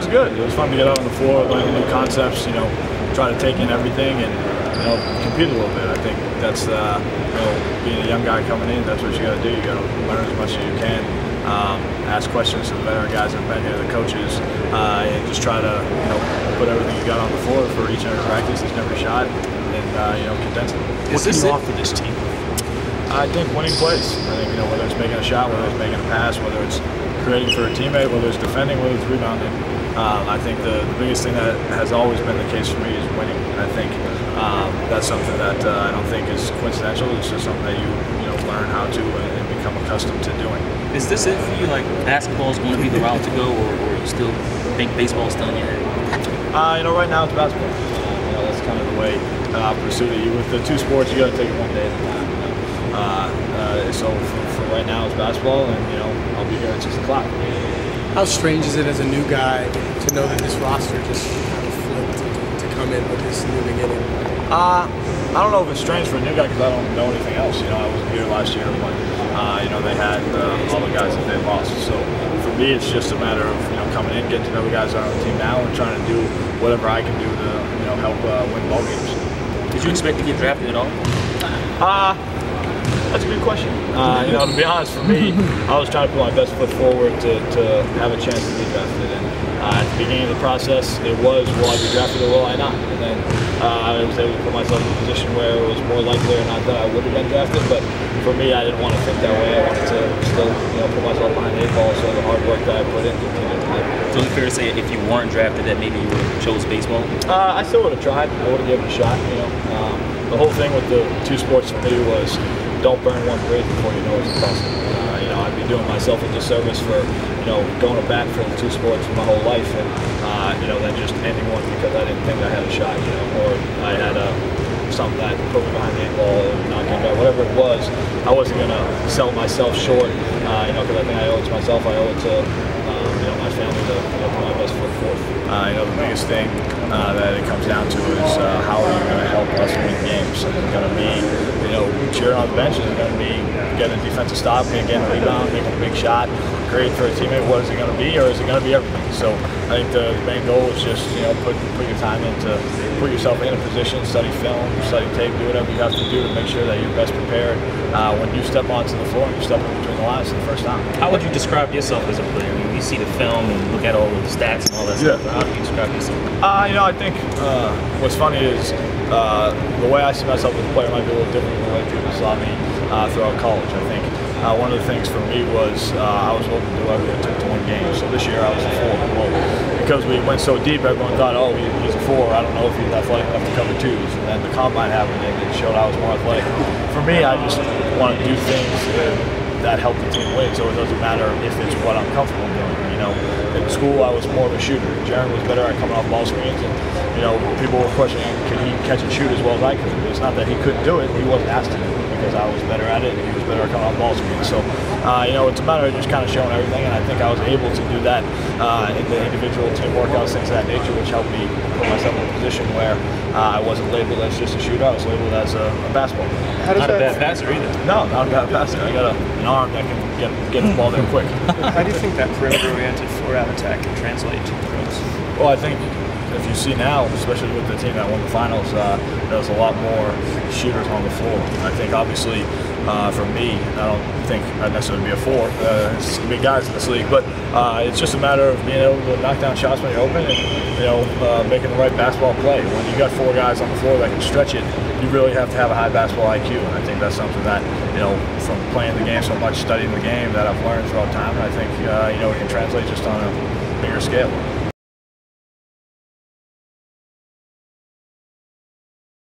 was good. It was fun to get out on the floor, learn new concepts, try to take in everything and, compete a little bit. I think that's, being a young guy coming in, that's what you got to do. You got to learn as much as you can. Ask questions to the veteran guys that have been here, the coaches, and just try to, put everything you got on the floor for each and every practice, each and every shot, and, condense it. What can you offer this team? I think winning plays. I think, whether it's making a shot, whether it's making a pass, whether it's creating for a teammate, whether it's defending, whether it's rebounding. I think the biggest thing that has always been the case for me is winning. I think that's something that I don't think is coincidental. It's just something that you learn how to and become accustomed to doing. Is this it for you? Like basketball is going to be the route to go, or you still think baseball is still in your head? Right now it's basketball. That's kind of the way I pursue it. With the two sports, you got to take it one day at a time. So for right now it's basketball, and I'll be here at 6 o'clock. How strange is it as a new guy to know that this roster just kind of flipped to come in with this new beginning? I don't know if it's strange for a new guy because I don't know anything else. I wasn't here last year when they had all the guys that they lost. So for me, it's just a matter of coming in, getting to know the guys that are on the team now, and trying to do whatever I can do to help win ball games. Did you expect to get drafted at all? That's a good question. To be honest, for me, I was trying to put my best foot forward to have a chance to be drafted. And at the beginning of the process, it was, will I be drafted or will I not? And then I was able to put myself in a position where it was more likely or not that I would have been drafted. But for me, I didn't want to think that way. I wanted to still, put myself behind the 8 ball. So the hard work that I put in continued to happen. So it's fair to say if you weren't drafted, that maybe you would have chose baseball? I still would have tried. I would have given it a shot. The whole thing with the two sports for me was, don't burn one bridge before you know it's across it. I'd be doing myself a disservice for, going to bat for the two sports for my whole life, and then just ending one because I didn't think I had a shot, or I had something that put me behind the 8 ball and not getting back, whatever it was. I wasn't gonna sell myself short, because I think I owe it to myself. I owe it to my family to put my best foot forth. The biggest thing that it comes down to is how are you going to help us win games? Is it going to be, cheering on the bench? Is it going to be getting a defensive stop, getting a rebound, making a big shot, creating for a teammate? What is it going to be, or is it going to be everything? So I think the main goal is just put your time into put yourself in a position, study film, study tape, do whatever you have to do to make sure that you're best prepared when you step onto the floor and you step in between the lines for the first time. How would you describe yourself as a player? You see the film and look at all of the stats and all that stuff. How do you describe yourself? I think what's funny is the way I see myself as a player might be a little different than the way people saw me throughout college. I think one of the things for me was I was willing to do whatever it took to win games. So this year I was a 4. Well, because we went so deep, everyone thought, oh, he's a 4. I don't know if he's athletic enough to cover 2s. And then the combine happened and it showed I was more athletic. For me, I just want to do things that help the team win. So it doesn't matter if it's what I'm comfortable doing. In school, I was more of a shooter. Jaron was better at coming off ball screens, and people were questioning, can he catch and shoot as well as I could? It's not that he couldn't do it; he wasn't asked to do it because I was better at it, and he was better at coming off ball screens. So, it's a matter of just kind of showing everything, and I think I was able to do that in the individual team workouts, things of that nature, which helped me put myself in a position where I wasn't labeled as just a shooter; I was labeled as a basketball player. Not a bad passer either. No, not a bad passer. I got an arm that can get the ball there quick. How do you think that perimeter-oriented floor-out attack can translate to the pros? Well, I think if you see now, especially with the team that won the finals, there's a lot more shooters on the floor. I think obviously for me, I don't think I'd necessarily be a 4. It's big guys in this league, but it's just a matter of being able to knock down shots when you're open and making the right basketball play. When you got 4 guys on the floor that can stretch it, you really have to have a high basketball IQ, and I think that's something that from playing the game so much, studying the game, that I've learned throughout time, and I think it can translate just on a bigger scale.